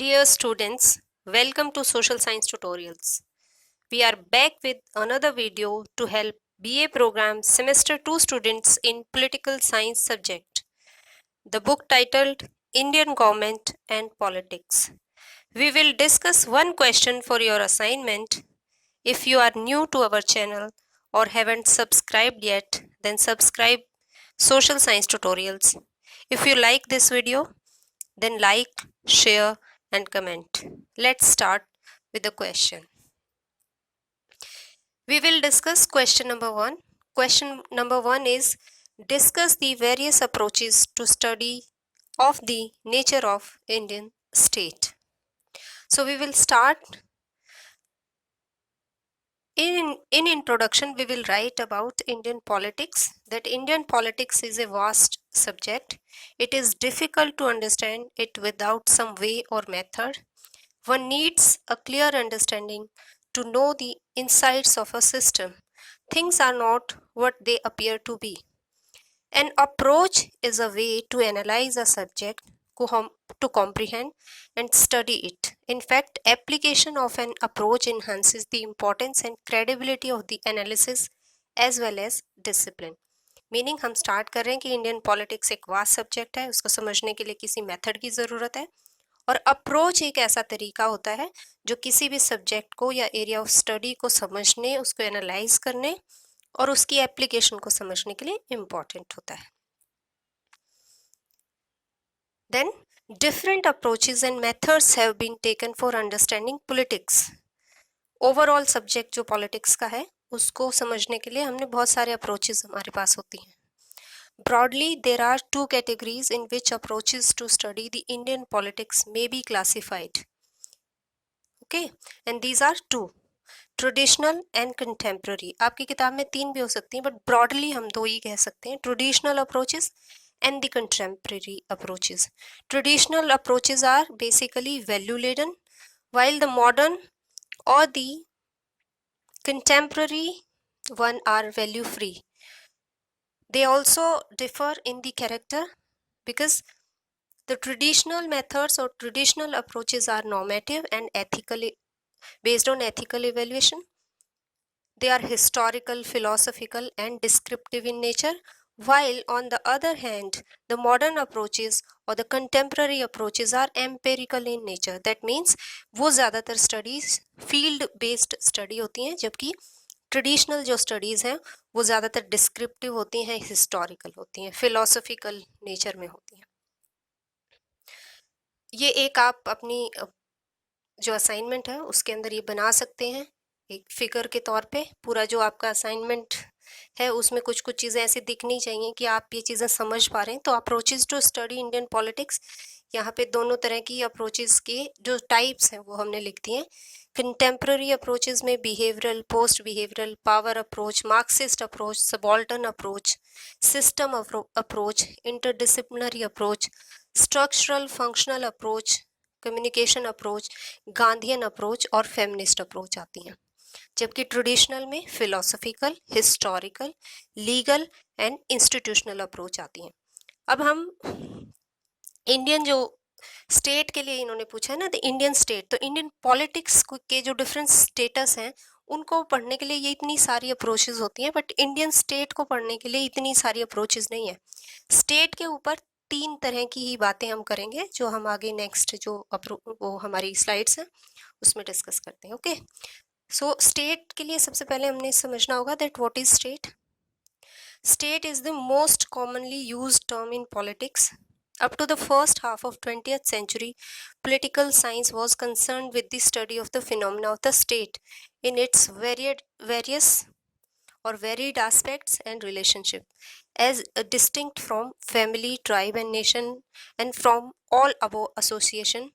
Dear students, welcome to Social Science Tutorials. We are back with another video to help BA program semester 2 students in political science subject. The book titled Indian Government and Politics. We will discuss one question for your assignment. If you are new to our channel or haven't subscribed yet, then subscribe Social Science Tutorials. If you like this video, then like, share and comment. Let's start with the question. We will discuss question number 1. Question number 1 is discuss the various approaches to study of the nature of Indian state. So we will start. In introduction, we will write about Indian politics, that Indian politics is a vast subject. It is difficult to understand it without some way or method. One needs a clear understanding to know the insides of a system. Things are not what they appear to be. An approach is a way to analyze a subject, to comprehend and study it. In fact, application of an approach enhances the importance and credibility of the analysis as well as discipline. Meaning हम start कर रहे हैं कि Indian politics एक vast subject है, उसको समझने के लिए किसी मेथड की ज़रूरत है और अप्रोच एक ऐसा तरीका होता है जो किसी भी सब्जेक्ट को या एरिया ऑफ स्टडी को समझने, उसको एनालाइज करने और उसकी एप्लीकेशन को समझने के लिए इम्पॉर्टेंट होता है. Then different approaches and methods have been taken for understanding politics. Overall subject जो पॉलिटिक्स का है उसको समझने के लिए हमने बहुत सारे अप्रोचेस हमारे पास होती हैं. Broadly, there are two categories in which approaches to study the Indian politics may be classified. Okay, and these are two. Traditional and contemporary. आपकी किताब में 3 भी हो सकती हैं, बट ब्रॉडली हम 2 ही कह सकते हैं, traditional approaches and the contemporary approaches. Traditional approaches are basically value laden, while the modern or the contemporary one are value free. They also differ in the character because the traditional methods or traditional approaches are normative and ethically based on ethical evaluation. They are historical, philosophical and descriptive in nature, while on the other hand the modern approaches or the contemporary approaches are empirical in nature. That means वो ज़्यादातर studies field based study होती हैं, जबकि traditional जो studies हैं वो ज़्यादातर descriptive होती हैं, हिस्टोरिकल होती हैं, फिलोसफिकल नेचर में होती हैं. ये एक आप अपनी जो असाइनमेंट है उसके अंदर ये बना सकते हैं एक फिगर के तौर पे. पूरा जो आपका असाइनमेंट है उसमें कुछ कुछ चीज़ें ऐसी दिखनी चाहिए कि आप ये चीज़ें समझ पा रहे हैं. तो approaches to study Indian politics, यहाँ पे दोनों तरह की अप्रोचेस के जो टाइप्स हैं वो हमने लिख दिए हैं. कंटेम्प्रेरी अप्रोचेस में behavioural, post behavioural, power approach, Marxist approach, subaltern approach, system approach, interdisciplinary approach, structural functional approach, communication approach, Gandhian approach और फेमिनिस्ट अप्रोच आती हैं. जबकि ट्रेडिशनल में philosophical, historical, legal and institutional approach आती हैं. अब हम इंडियन जो स्टेट के लिए इन्होंने पूछा है ना, द इंडियन स्टेट, तो इंडियन पॉलिटिक्स के जो डिफरेंट स्टेटस हैं उनको पढ़ने के लिए ये इतनी सारी अप्रोचेस होती हैं, बट इंडियन स्टेट को पढ़ने के लिए इतनी सारी अप्रोचेस नहीं है. स्टेट के ऊपर 3 तरह की ही बातें हम करेंगे जो हम आगे नेक्स्ट जो वो हमारी स्लाइड्स हैं उसमें डिस्कस करते हैं. ओके, सो स्टेट के लिए सबसे पहले हमने समझना होगा that what is state. State is the most commonly used term in politics. Up to the first half of 20th century, political science was concerned with the study of the phenomena of the state in its various or varied aspects and relationship, as distinct from family, tribe and nation, and from all above association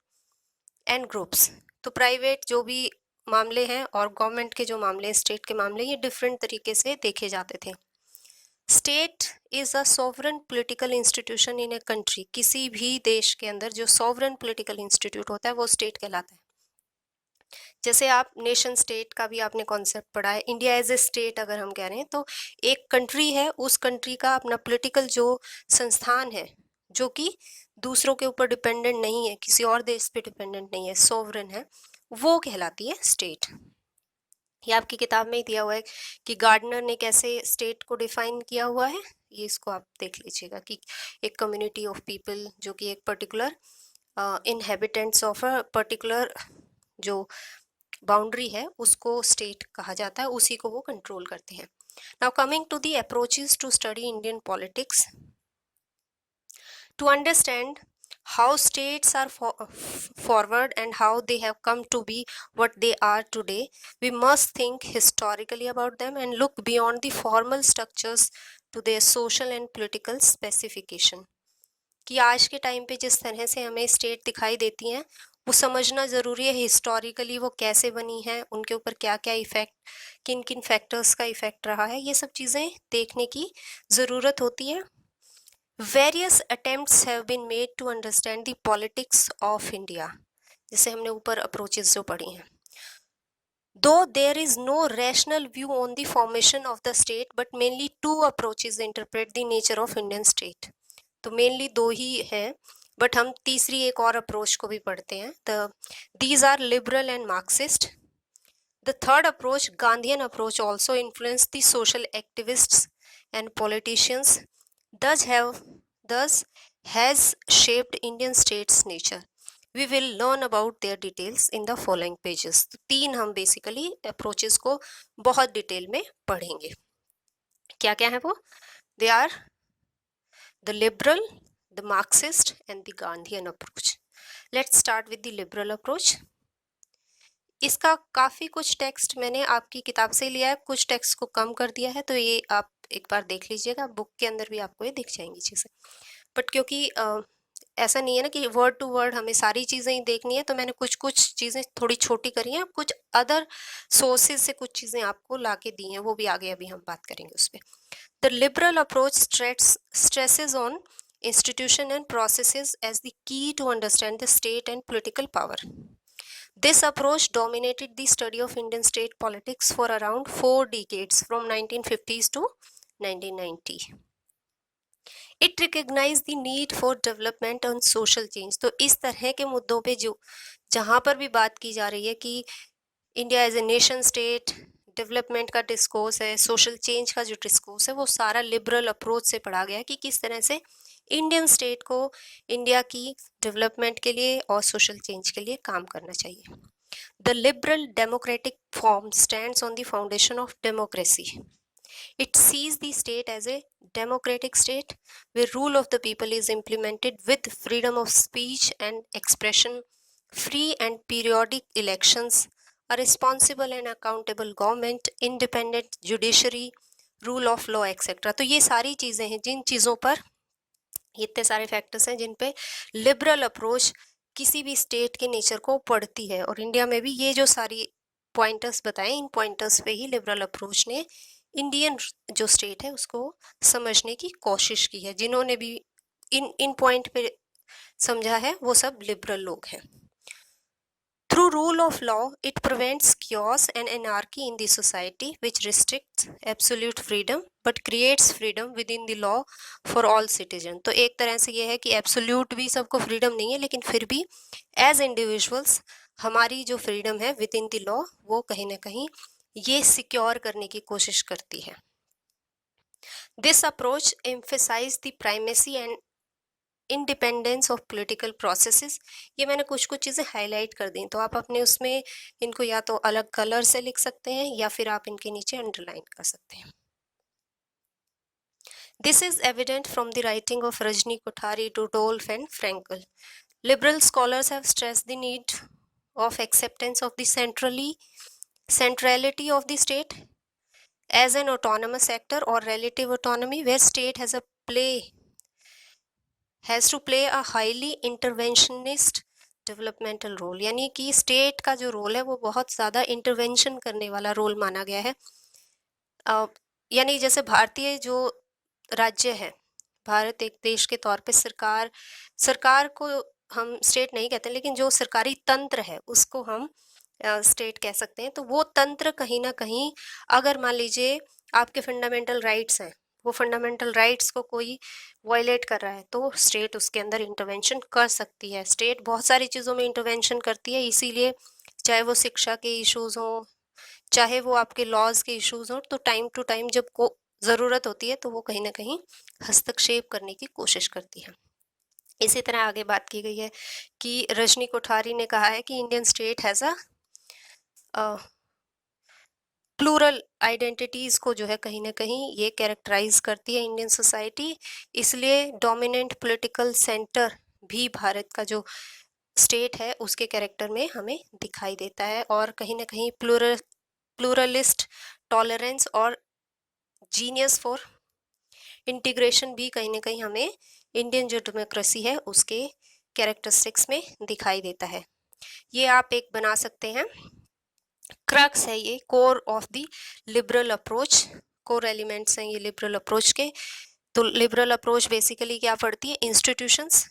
and groups. तो private जो भी मामले हैं और government के जो मामले हैं, स्टेट के मामले, ये डिफरेंट तरीके से देखे जाते थे. State is a sovereign political institution in a country. किसी भी देश के अंदर जो सॉवरन पॉलिटिकल इंस्टीट्यूट होता है वो स्टेट कहलाता है. जैसे आप नेशन स्टेट का भी आपने कॉन्सेप्ट पढ़ा है. इंडिया एज ए स्टेट अगर हम कह रहे हैं तो एक कंट्री है, उस कंट्री का अपना पॉलिटिकल जो संस्थान है जो कि दूसरों के ऊपर डिपेंडेंट नहीं है, किसी और देश पे डिपेंडेंट नहीं है, सोवरेन है, वो कहलाती है स्टेट। ये आपकी किताब में ही दिया हुआ है कि गार्डनर ने कैसे स्टेट को डिफाइन किया हुआ है, ये इसको आप देख लीजिएगा कि एक कम्युनिटी ऑफ पीपल जो कि एक particular inhabitants of a particular जो बाउंड्री है उसको स्टेट कहा जाता है, उसी को वो कंट्रोल करते हैं। Now coming to the approaches to study Indian politics, to understand how states are forward and how they have come to be what they are today, we must think historically about them and look beyond the formal structures to their social and political specification. कि आज के time पे जिस तरह से हमें state दिखाई देती हैं वो समझना ज़रूरी है हिस्टोरिकली वो कैसे बनी है, उनके ऊपर क्या क्या इफ़ेक्ट, किन किन फैक्टर्स का इफ़ेक्ट रहा है, ये सब चीज़ें देखने की ज़रूरत होती है। Various attempts have been made to understand the politics of India, जैसे हमने ऊपर अप्रोचेस जो पढ़ी हैं। Though there is no rational view on the formation of the state, but mainly two approaches interpret the nature of Indian state. तो mainly दो ही हैं, but हम तीसरी एक और अप्रोच को भी पढ़ते हैं। These are liberal and Marxist. The third approach, Gandhian approach, also influenced the social activists and politicians, thus has shaped Indian state's nature. We will learn about their details in the following pages. तो तीन हम basically approaches को बहुत detail में पढ़ेंगे। क्या क्या है वो? They are the liberal, the Marxist and the Gandhian approach. Let's start with the liberal approach. इसका काफ़ी कुछ टेक्स्ट मैंने आपकी किताब से लिया है, कुछ टेक्स्ट को कम कर दिया है, तो ये आप एक बार देख लीजिएगा, बुक के अंदर भी आपको ये दिख जाएंगी चीज़ें। बट क्योंकि ऐसा नहीं है ना कि वर्ड टू वर्ड हमें सारी चीज़ें ही देखनी है, तो मैंने कुछ कुछ चीज़ें थोड़ी छोटी करी हैं, कुछ अदर सोर्सेज से कुछ चीज़ें आपको ला के दी हैं, वो भी आगे अभी हम बात करेंगे उस पर। The liberal approach stresses on institution and processes as the key to understand the state and political power. This approach dominated the study of Indian state politics for around 4 decades, from 1950s to 1990. It recognized the need for development and social change. तो इस तरह के मुद्दों पे जो जहाँ पर भी बात की जा रही है कि India as a nation state, development का डिस्कोर्स है, सोशल चेंज का जो डिस्कोर्स है, वो सारा लिबरल अप्रोच से पढ़ा गया कि किस तरह से इंडियन स्टेट को इंडिया की डेवलपमेंट के लिए और सोशल चेंज के लिए काम करना चाहिए. The liberal democratic form stands on the foundation of democracy. It sees the state as a democratic state where rule of the people is implemented with freedom of speech and expression, free and periodic elections, a responsible and accountable government, independent judiciary, rule of law, etc. तो ये सारी चीज़ें हैं जिन चीज़ों पर, इतने सारे factors हैं जिन पे लिबरल अप्रोच किसी भी स्टेट के नेचर को पढ़ती है, और इंडिया में भी ये जो सारी पॉइंटर्स बताएं, इन पॉइंटर्स पे ही लिबरल अप्रोच ने इंडियन जो स्टेट है उसको समझने की कोशिश की है. जिन्होंने भी इन पॉइंट पे समझा है वो सब लिबरल लोग हैं. Through rule of law, it prevents chaos and anarchy in the society, which restricts absolute freedom but creates freedom within the law for all citizens. तो एक तरह से ये है कि एब्सोल्यूट भी सबको फ्रीडम नहीं है, लेकिन फिर भी एज इंडिविजुअल्स हमारी जो फ्रीडम है विद इन द लॉ वो कहीं ना कहीं ये सिक्योर करने की कोशिश करती है. This approach emphasize the primacy and independence of political processes. ये मैंने कुछ कुछ चीज़ें हाईलाइट कर दी, तो आप अपने उसमें इनको या तो अलग कलर से लिख सकते हैं या फिर आप इनके नीचे अंडरलाइन कर सकते हैं. This is evident from the writing of Rajni Kothari, Rudolph and Frankel. Liberal scholars have stressed the need of acceptance of the centrality of the state as an autonomous actor or relative autonomy, where state has to play a highly interventionist developmental role. यानी कि state का जो role है वो बहुत ज़्यादा intervention करने वाला रोल माना गया है. यानी जैसे भारतीय जो राज्य है, भारत एक देश के तौर पे सरकार को हम स्टेट नहीं कहते, लेकिन जो सरकारी तंत्र है उसको हम स्टेट कह सकते हैं. तो वो तंत्र कहीं ना कहीं, अगर मान लीजिए आपके फंडामेंटल राइट्स हैं वो फंडामेंटल राइट्स को कोई वायलेट कर रहा है तो स्टेट उसके अंदर इंटरवेंशन कर सकती है। स्टेट बहुत सारी चीज़ों में इंटरवेंशन करती है, इसीलिए चाहे वो शिक्षा के इश्यूज हों, चाहे वो आपके लॉज के इश्यूज हों, तो टाइम टू टाइम जब को ज़रूरत होती है तो वो कहीं ना कहीं हस्तक्षेप करने की कोशिश करती है। इसी तरह आगे बात की गई है कि रजनी कोठारी ने कहा है कि Indian state has a plural identities को जो है कहीं ना कहीं ये कैरेक्टराइज करती है इंडियन सोसाइटी, इसलिए डोमिनेंट पॉलिटिकल सेंटर भी भारत का जो स्टेट है उसके कैरेक्टर में हमें दिखाई देता है, और कहीं ना कहीं प्लूरलिस्ट टॉलरेंस और जीनियस फॉर इंटीग्रेशन भी कहीं ना कहीं हमें इंडियन जो डेमोक्रेसी है उसके कैरेक्टरिस्टिक्स में दिखाई देता है। ये आप एक बना सकते हैं, क्रक्स है ये, core of the liberal approach, core elements हैं ये लिबरल अप्रोच के। तो लिबरल अप्रोच बेसिकली क्या पढ़ती है, इंस्टीट्यूशंस,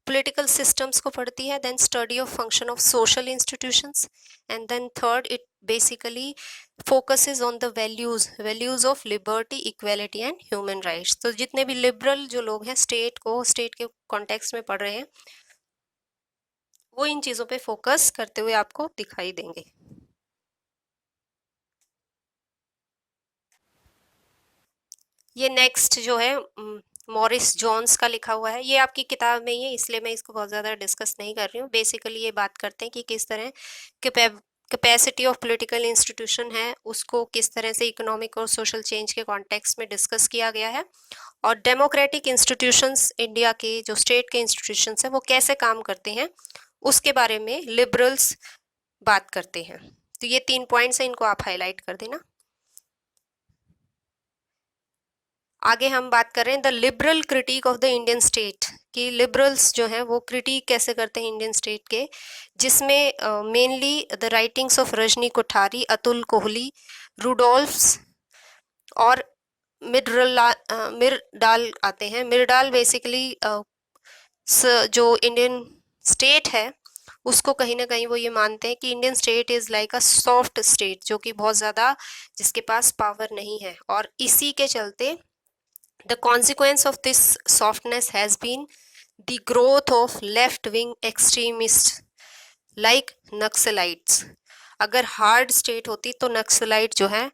पॉलिटिकल सिस्टम्स को पढ़ती है, then study of function of social institutions, and then third it basically focuses on the values of liberty, equality and human rights. तो जितने भी लिबरल जो लोग हैं स्टेट के कॉन्टेक्स्ट में पढ़ रहे हैं वो इन चीज़ों पे फोकस करते हुए आपको दिखाई देंगे। ये नेक्स्ट जो है मॉरिस जॉन्स का लिखा हुआ है, ये आपकी किताब में ही है इसलिए मैं इसको बहुत ज़्यादा डिस्कस नहीं कर रही हूँ। बेसिकली ये बात करते हैं कि किस तरह कैपेसिटी ऑफ पॉलिटिकल इंस्टीट्यूशन है उसको किस तरह से इकोनॉमिक और सोशल चेंज के कॉन्टेक्स्ट में डिस्कस किया गया है, और डेमोक्रेटिक इंस्टीट्यूशंस इंडिया के जो स्टेट के इंस्टीट्यूशंस हैं वो कैसे काम करते हैं उसके बारे में लिबरल्स बात करते हैं। तो ये 3 पॉइंट्स हैं, इनको आप हाईलाइट कर देना। आगे हम बात कर रहे हैं the liberal critic of the Indian state, कि लिबरल्स जो हैं वो क्रिटिक कैसे करते हैं इंडियन स्टेट के, जिसमें mainly the writings of Rajni Kothari, Atul Kohli, Rudolphs और मिरडाल आते हैं। मिरडाल बेसिकली जो इंडियन स्टेट है उसको कहीं ना कहीं वो ये मानते हैं कि Indian state is like a soft state, जो कि बहुत ज़्यादा जिसके पास पावर नहीं है, और इसी के चलते the consequence of this softness has been the growth of left-wing extremists like Naxalites। अगर हार्ड स्टेट होती तो नक्सलाइट जो है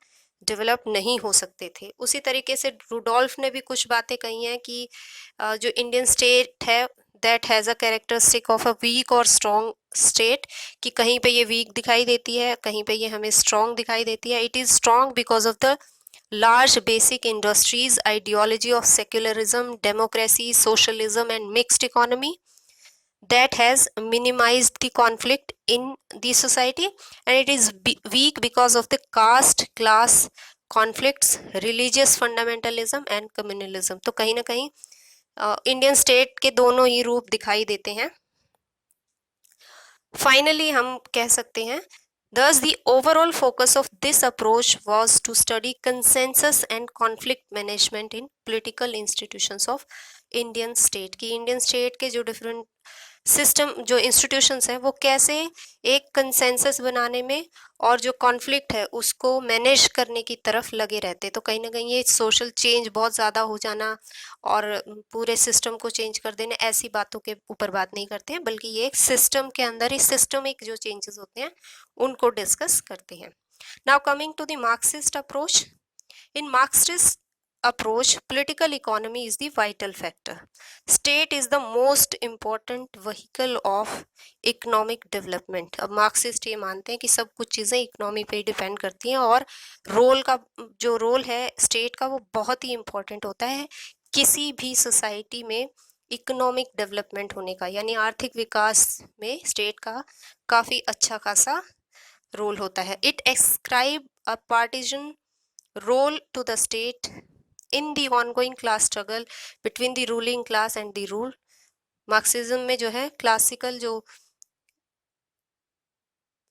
डेवलप नहीं हो सकते थे। उसी तरीके से रुडोल्फ ने भी कुछ बातें कही हैं कि जो इंडियन स्टेट है that has a characteristic of a weak और स्ट्रॉन्ग स्टेट, कि कहीं पे ये वीक दिखाई देती है, कहीं पे ये हमें स्ट्रॉन्ग दिखाई देती है। It is strong because of the large basic industries, ideology of secularism, democracy, socialism and mixed economy that has minimized the conflict in the society, and it is weak because of the caste class conflicts, religious fundamentalism and communalism। तो कहीं ना कहीं Indian state के दोनों ही रूप दिखाई देते हैं। फाइनली हम कह सकते हैं thus the overall focus of this approach was to study consensus and conflict management in political institutions of Indian state, कि इंडियन स्टेट के जो डिफरेंट सिस्टम जो इंस्टीट्यूशंस हैं वो कैसे एक कंसेंसस बनाने में और जो कॉन्फ्लिक्ट है उसको मैनेज करने की तरफ लगे रहते। तो कहीं ना कहीं ये सोशल चेंज बहुत ज़्यादा हो जाना और पूरे सिस्टम को चेंज कर देना, ऐसी बातों के ऊपर बात नहीं करते हैं, बल्कि ये एक सिस्टम के अंदर ही सिस्टमिक जो चेंजेस होते हैं उनको डिस्कस करते हैं। Now coming to the Marxist approach, in Marxist approach, political economy is the vital factor. State is the most important vehicle of economic development। अब मार्क्सिस्ट ये मानते हैं कि सब कुछ चीज़ें इकोनॉमी पे डिपेंड करती हैं, और रोल का जो रोल है स्टेट का वो बहुत ही इम्पोर्टेंट होता है किसी भी सोसाइटी में इकोनॉमिक डेवलपमेंट होने का, यानी आर्थिक विकास में स्टेट का काफ़ी अच्छा खासा रोल होता है। It ascribe a partisan role to the state in the ongoing class struggle between the ruling class and the rule। Marxism में जो है क्लासिकल जो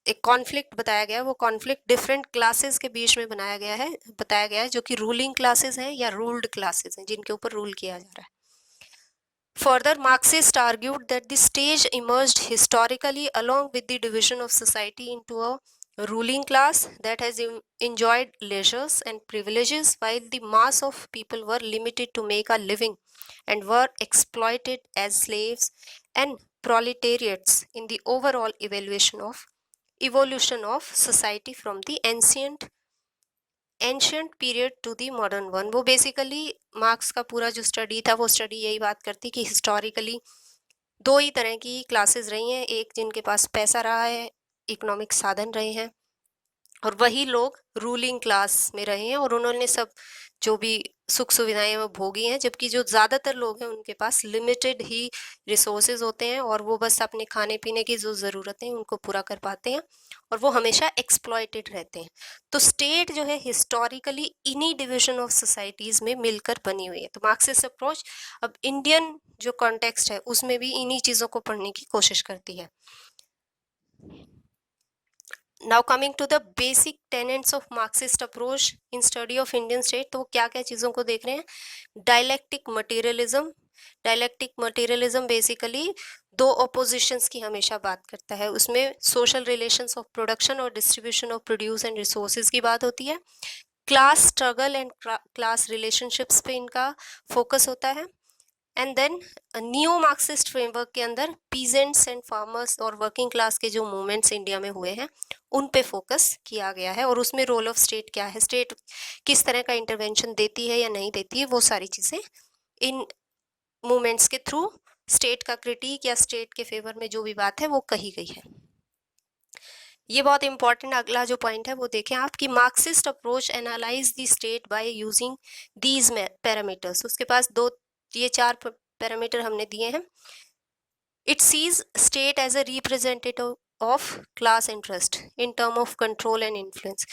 एक कॉन्फ्लिक्ट बताया गया है वो कॉन्फ्लिक्ट डिफरेंट क्लासेस के बीच में बताया गया है जो कि रूलिंग क्लासेस हैं या रूल्ड क्लासेस हैं जिनके ऊपर रूल किया जा रहा है। Further, Marxists argued that the stage emerged historically along with the division of society into a ruling class that has enjoyed leisures and privileges while the mass of people were limited to make a living and were exploited as slaves and proletariats in the overall evolution of society from the ancient period to the modern one. वो basically Marx का पूरा जो study था वो study यही बात करती कि हिस्टोरिकली दो ही तरह की क्लासेस रही हैं, एक जिनके पास पैसा रहा है, इकोनॉमिक साधन रहे हैं, और वही लोग रूलिंग क्लास में रहे हैं और उन्होंने सब जो भी सुख सुविधाएं वो भोगी हैं, जबकि जो ज़्यादातर लोग हैं उनके पास लिमिटेड ही रिसोर्सेज होते हैं और वो बस अपने खाने पीने की जो ज़रूरतें हैं उनको पूरा कर पाते हैं और वो हमेशा एक्सप्लॉयटेड रहते हैं। तो स्टेट जो है हिस्टोरिकली इन्हीं डिविजन ऑफ सोसाइटीज़ में मिलकर बनी हुई है। तो मार्क्सिस्ट अप्रोच अब इंडियन जो कॉन्टेक्स्ट है उसमें भी इन्हीं चीज़ों को पढ़ने की कोशिश करती है। Now coming to the basic tenets of Marxist approach in study of Indian state, तो वो क्या क्या चीज़ों को देख रहे हैं। डायलेक्टिक मटेरियलिज्म बेसिकली दो ऑपोजिशंस की हमेशा बात करता है। उसमें सोशल रिलेशंस ऑफ प्रोडक्शन और distribution of produce and resources की बात होती है। Class struggle and class relationships पे इनका फोकस होता है। And then new Marxist framework के अंदर पीजेंट्स एंड फार्मर्स और वर्किंग क्लास के जो मूवमेंट्स इंडिया में हुए हैं उन पे फोकस किया गया है और उसमें रोल ऑफ स्टेट क्या है, स्टेट किस तरह का इंटरवेंशन देती है या नहीं देती है, वो सारी चीज़ें इन मूवमेंट्स के थ्रू स्टेट का क्रिटिक या स्टेट के फेवर में जो भी बात है वो कही गई है। ये बहुत इंपॉर्टेंट अगला जो पॉइंट है वो देखें आप कि Marxist approach analyse the state by using these parameters. उसके पास ये चार पैरामीटर हमने दिए हैं। It sees state as a representative of class interest in term of control and influence,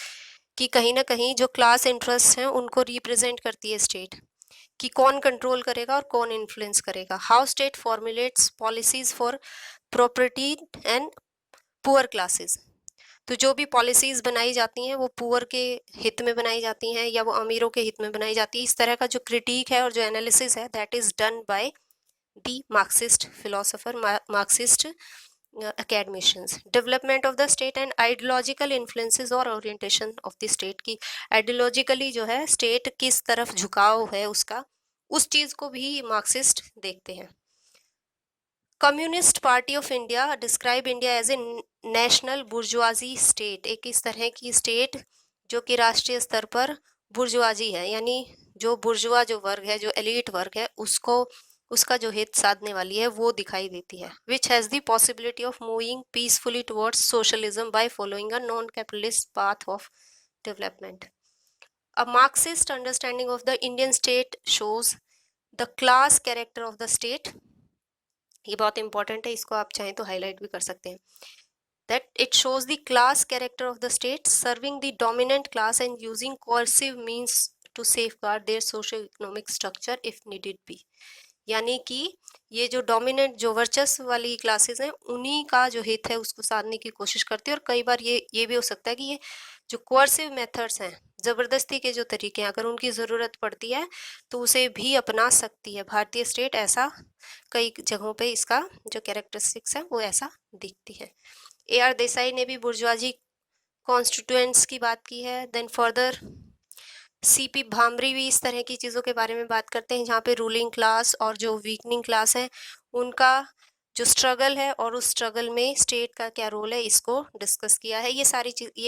कि कहीं ना कहीं जो क्लास इंटरेस्ट हैं उनको रिप्रेजेंट करती है स्टेट, कि कौन कंट्रोल करेगा और कौन इन्फ्लुएंस करेगा। How state formulates policies for property and poor classes, तो जो भी पॉलिसीज बनाई जाती हैं वो पुअर के हित में बनाई जाती हैं या वो अमीरों के हित में बनाई जाती है। इस तरह का जो क्रिटिक है और जो एनालिसिस है that is done by the Marxist philosopher, Marxist academicians। Development of the state and ideological influences और ओरिएंटेशन ऑफ द स्टेट, की आइडियोलॉजिकली जो है स्टेट किस तरफ झुकाव है उसका, उस चीज को भी मार्क्सिस्ट देखते हैं। Communist Party of India describe India as a national bourgeoisie state, एक इस तरह की स्टेट जो कि राष्ट्रीय स्तर पर बुर्जुआजी है, यानी जो बुर्जुआ जो वर्ग है, जो एलीट वर्ग है, उसका जो हित साधने वाली है वो दिखाई देती है। Which has the possibility of moving peacefully towards socialism by following a non capitalist path of development. A Marxist understanding of the Indian state shows the class character of the state. ये बहुत important है, इसको आप चाहें तो highlight भी कर सकते हैं। That it shows the class character of the state, serving the dominant class and using coercive means to safeguard their socio-economic structure if needed be। यानी कि ये जो डोमिनेंट जो वर्चस्व वाली क्लासेस हैं उन्हीं का जो हित है उसको साधने की कोशिश करती है। और कई बार ये भी हो सकता है कि ये जो कोर्सिव मेथड्स हैं, ज़बरदस्ती के जो तरीके हैं, अगर उनकी ज़रूरत पड़ती है तो उसे भी अपना सकती है भारतीय स्टेट। ऐसा कई जगहों पे इसका जो कैरेक्टरिस्टिक्स है वो ऐसा दिखती है। AR देसाई ने भी बुर्जुआजी कॉन्स्टिट्यूएंट्स की बात की है। देन फर्दर CP भामरी भी इस तरह की चीज़ों के बारे में बात करते हैं जहाँ पे रूलिंग क्लास और जो वीकनिंग क्लास है उनका जो स्ट्रगल है और उस स्ट्रगल में स्टेट का क्या रोल है इसको डिस्कस किया है। ये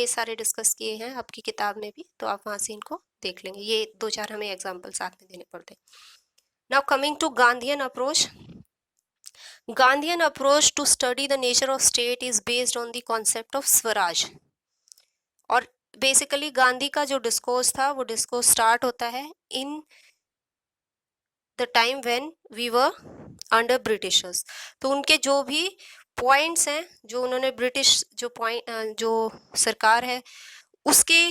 सारे डिस्कस किए हैं आपकी किताब में भी, तो आप वहाँ से इनको देख लेंगे। ये 2-4 हमें एग्जाम्पल साथ में देने पड़ते हैं। Now coming to Gandhian approach. Gandhian approach to study the nature of state is based on the concept of Swaraj. और बेसिकली गांधी का जो डिस्कोर्स था वो डिस्कोर्स स्टार्ट होता है in the time when we were under Britishers. तो उनके जो भी पॉइंट्स हैं जो उन्होंने ब्रिटिश जो सरकार है उसके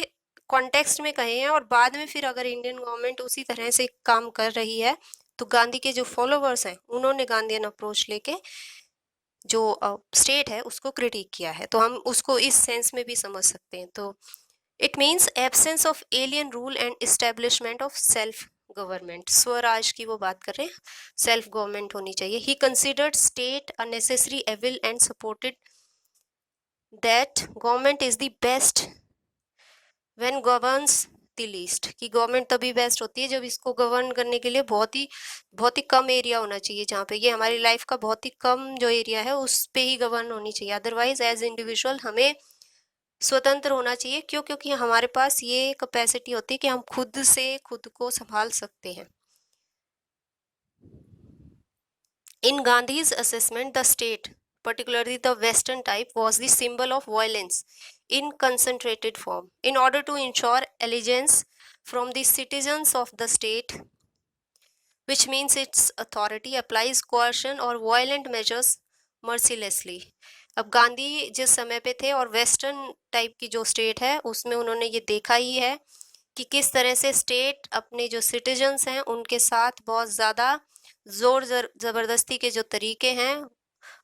कॉन्टेक्स्ट में कहे हैं, और बाद में फिर अगर इंडियन गवर्नमेंट उसी तरह से काम कर रही है तो गांधी के जो फॉलोवर्स हैं उन्होंने गांधीयन अप्रोच लेके जो स्टेट है उसको क्रिटिक किया है। तो हम उसको इस सेंस में भी समझ सकते हैं। तो it means absence of alien rule and establishment of self government. Swaraj की वो बात कर रहे हैं, सेल्फ गवर्नमेंट होनी चाहिए। He considered state a necessary evil and supported that government is the best when governs the least, कि गवर्नमेंट तभी बेस्ट होती है जब इसको गवर्न करने के लिए बहुत ही कम एरिया होना चाहिए, जहाँ पे ये हमारी लाइफ का बहुत ही कम जो एरिया है उस पे ही गवर्न होनी चाहिए। अदरवाइज एज इंडिविजुअल हमें स्वतंत्र होना चाहिए। क्यों? क्योंकि हमारे पास ये कैपेसिटी होती है कि हम खुद से खुद को संभाल सकते हैं। In Gandhi's assessment, the state, particularly the Western type, was the symbol of violence in concentrated form. In order to ensure allegiance from the citizens of the state, which means its authority applies coercion or violent measures mercilessly. अब गांधी जिस समय पे थे और western type की जो state है उसमें उन्होंने ये देखा ही है कि किस तरह से स्टेट अपने जो सिटीजन्स हैं उनके साथ बहुत ज़्यादा जोर ज़बरदस्ती के जो तरीके हैं,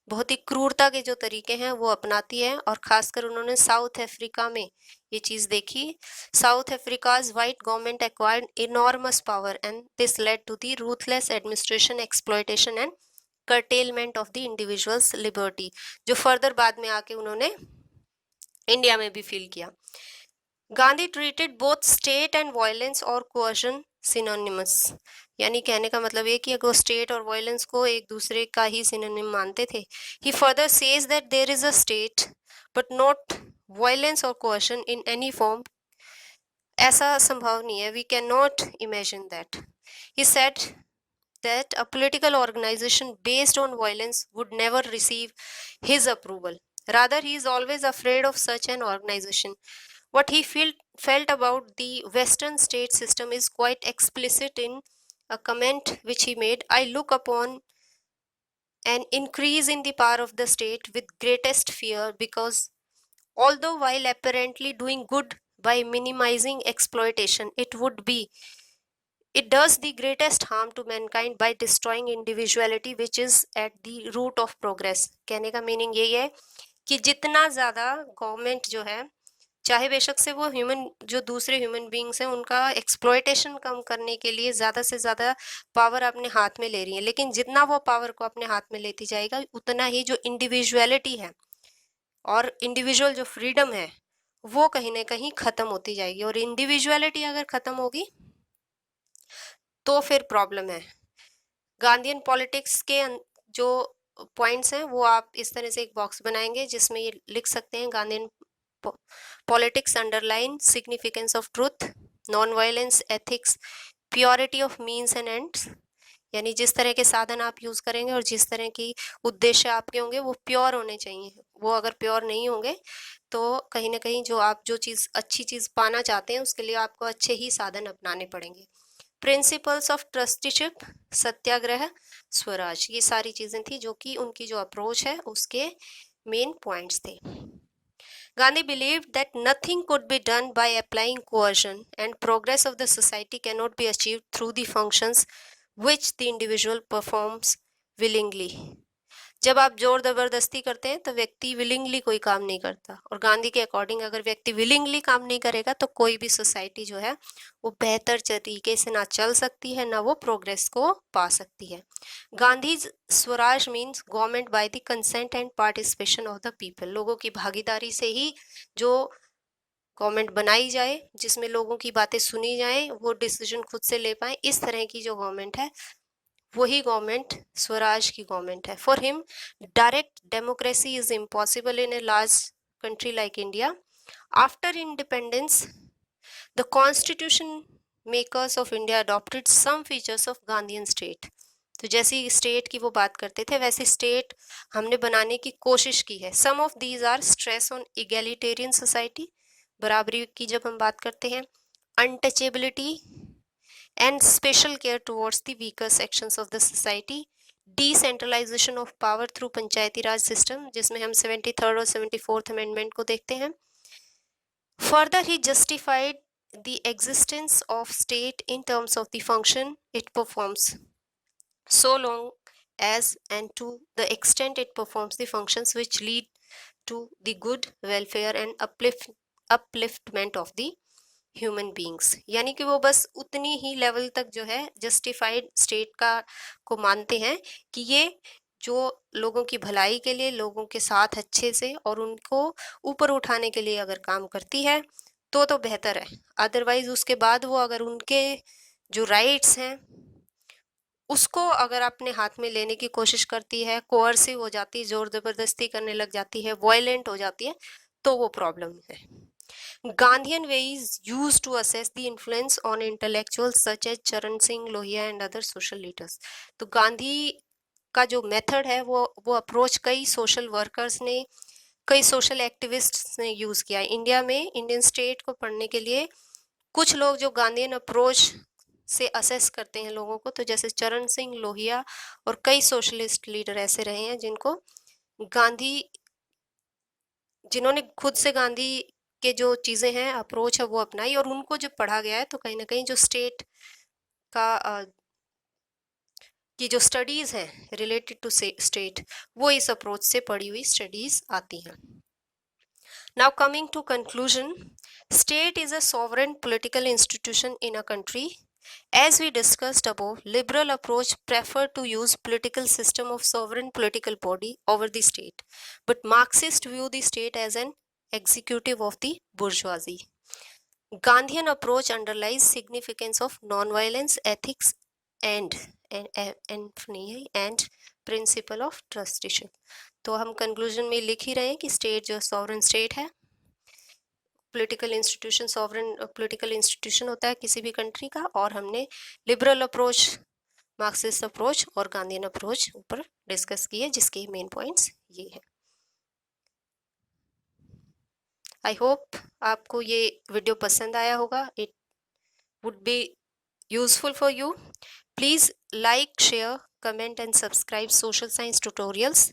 बहुत ही क्रूरता के जो तरीके हैं वो अपनाती है। और ख़ासकर उन्होंने साउथ अफ्रीका में ये चीज़ देखी। South Africa's white government acquired enormous power and this led to the ruthless administration, exploitation and curtailment of the individuals liberty, जो फर्दर बाद में आके उन्होंने इंडिया में भी फील किया। Gandhi treated both state and violence और कोअर्शन सिनोनिमस, यानी कहने का मतलब ये कि अगर स्टेट और वायलेंस को एक दूसरे का ही सिनोनिम मानते थे। He further says that there is a state but not violence और कोअर्शन इन एनी फॉर्म। ऐसा संभव नहीं है, we can not imagine that. He said that a political organization based on violence would never receive his approval. Rather, he is always afraid of such an organization. What he felt about the Western state system is quite explicit in a comment which he made. I look upon an increase in the power of the state with greatest fear, because although while apparently doing good by minimizing exploitation, it does the greatest harm to mankind by destroying individuality, which is at the root of progress. कहने का meaning यही है कि जितना ज़्यादा government जो है, चाहे बेशक से वो जो दूसरे ह्यूमन बींग्स हैं उनका एक्सप्लॉयटेशन कम करने के लिए ज़्यादा से ज़्यादा पावर अपने हाथ में ले रही है, लेकिन जितना वो पावर को अपने हाथ में लेती जाएगा उतना ही जो इंडिविजुअलिटी है और इंडिविजुअल जो फ्रीडम है वो कहीं ना कहीं ख़त्म होती जाएगी। और इंडिविजुअलिटी अगर ख़त्म होगी तो फिर प्रॉब्लम है। गांधीयन पॉलिटिक्स के जो पॉइंट्स हैं वो आप इस तरह से एक बॉक्स बनाएंगे जिसमें ये लिख सकते हैं, Gandhian politics underline significance of truth, non violence, ethics, purity of means and ends, यानी जिस तरह के साधन आप यूज करेंगे और जिस तरह की उद्देश्य आपके होंगे वो प्योर होने चाहिए। वो अगर प्योर नहीं होंगे तो कहीं ना कहीं जो चीज़ अच्छी चीज़ पाना चाहते हैं उसके लिए आपको अच्छे ही साधन अपनाने पड़ेंगे। प्रिंसिपल्स ऑफ ट्रस्टीशिप, सत्याग्रह, स्वराज, ये सारी चीज़ें थी जो कि उनकी जो अप्रोच है उसके मेन पॉइंट्स थे। Gandhi believed that nothing could be done by applying coercion, and progress of the society cannot be achieved through the functions which the individual performs willingly. जब आप जोर जबरदस्ती करते हैं तो व्यक्ति विलिंगली कोई काम नहीं करता, और गांधी के अकॉर्डिंग अगर व्यक्ति विलिंगली काम नहीं करेगा तो कोई भी सोसाइटी जो है वो बेहतर तरीके से ना चल सकती है, ना वो प्रोग्रेस को पा सकती है। Gandhi Swaraj means government by the consent and participation of the people, लोगों की भागीदारी से ही जो गवर्नमेंट बनाई जाए, जिसमें लोगों की बातें सुनी जाए, वो डिसीजन खुद से ले पाए, इस तरह की जो गवर्नमेंट है वही गवर्नमेंट स्वराज की गवर्नमेंट है। For him direct democracy is impossible in a large country like India. After independence the constitution makers of India adopted some features of Gandhian state. तो जैसी स्टेट की वो बात करते थे वैसी स्टेट हमने बनाने की कोशिश की है। Some of these are stress on egalitarian society, बराबरी की जब हम बात करते हैं, untouchability and special care towards the weaker sections of the society, decentralization of power through Panchayati Raj system, जिसमें हम 73rd और 74th amendment को देखते हैं। Further, he justified the existence of state in terms of the function it performs, so long as and to the extent it performs the functions which lead to the good welfare and upliftment of the human beings, यानी कि वो बस उतनी ही level तक जो है justified state का को मानते हैं कि ये जो लोगों की भलाई के लिए, लोगों के साथ अच्छे से और उनको ऊपर उठाने के लिए अगर काम करती है तो बेहतर है। अदरवाइज उसके बाद वो अगर उनके जो राइट्स हैं उसको अगर अपने हाथ में लेने की कोशिश करती है, कोअर्सिव हो जाती है, जोर जबरदस्ती करने लग जाती है, वायलेंट हो जाती है, तो वो प्रॉब्लम है। Gandhian way is used to assess the influence on intellectuals such as चरण Singh Lohia and other social leaders. तो गांधी का जो मेथड है वो अप्रोच कई सोशल वर्कर्स ने, कई सोशल एक्टिविस्ट्स ने यूज किया है। इंडिया में इंडियन स्टेट को पढ़ने के लिए कुछ लोग जो गांधीयन अप्रोच से असेस करते हैं लोगों को, तो जैसे चरण सिंह लोहिया और कई सोशलिस्ट लीडर ऐसे रहे हैं गांधी जिन्होंने खुद से गांधी के जो चीजें हैं, अप्रोच है, वो अपनाई और उनको जो पढ़ा गया है, तो कहीं ना कहीं जो स्टेट का की जो स्टडीज हैं रिलेटेड टू स्टेट, वो इस अप्रोच से पढ़ी हुई स्टडीज आती हैं। Now coming to conclusion, state is a sovereign political institution in a country. As we discussed above, liberal approach prefer to use political system of sovereign political body over the state, but Marxist view the state as an executive of the bourgeoisie. Gandhian approach underlies significance of non-violence, ethics, and principle of trusteeship. तो हम conclusion में लिख ही रहे हैं कि state जो sovereign state है, political institution, sovereign political institution होता है किसी भी कंट्री का, और हमने लिबरल अप्रोच, मार्क्सिस्ट अप्रोच और गांधीयन अप्रोच ऊपर डिस्कस किए, जिसके मेन पॉइंट्स ये हैं। आई होप आपको ये वीडियो पसंद आया होगा, it would be useful for you. Please like, share, comment and subscribe social science tutorials.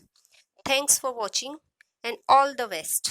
Thanks for watching and all the best.